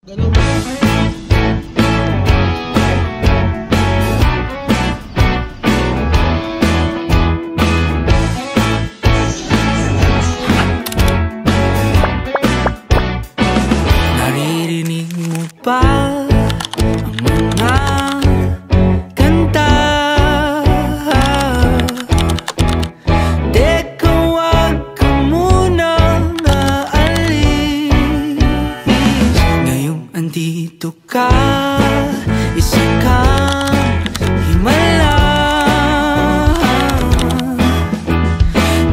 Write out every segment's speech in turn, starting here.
Ganun. Naririnig mo ba ang mga kanta? Teka, wag ka munang aalis. Ngayong andito ka, isa kang himala.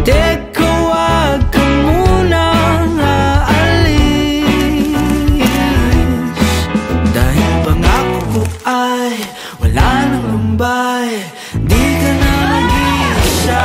Teka, wag ka munang aalis. Dahil pangako ko ay wala nang lumbay. Di ka na mag-iisa.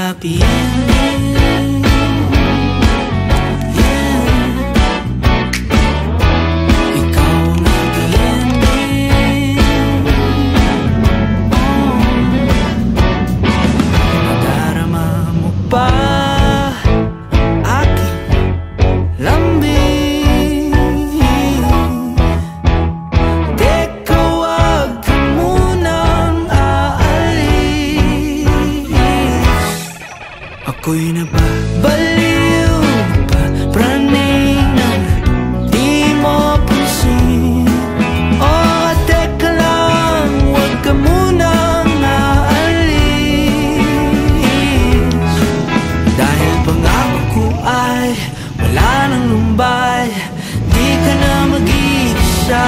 Happy ending. Ikaw ang happy ending. Nadarama mo ba aking lambing? Teka, wag ka munang aalis. Ako'y nababaliw, papraning ng di mo pansin. Oh, teka lang, wag ka munang aalis. Dahil pangako ko ay wala nang lumbay. Di ka na mag-iisa.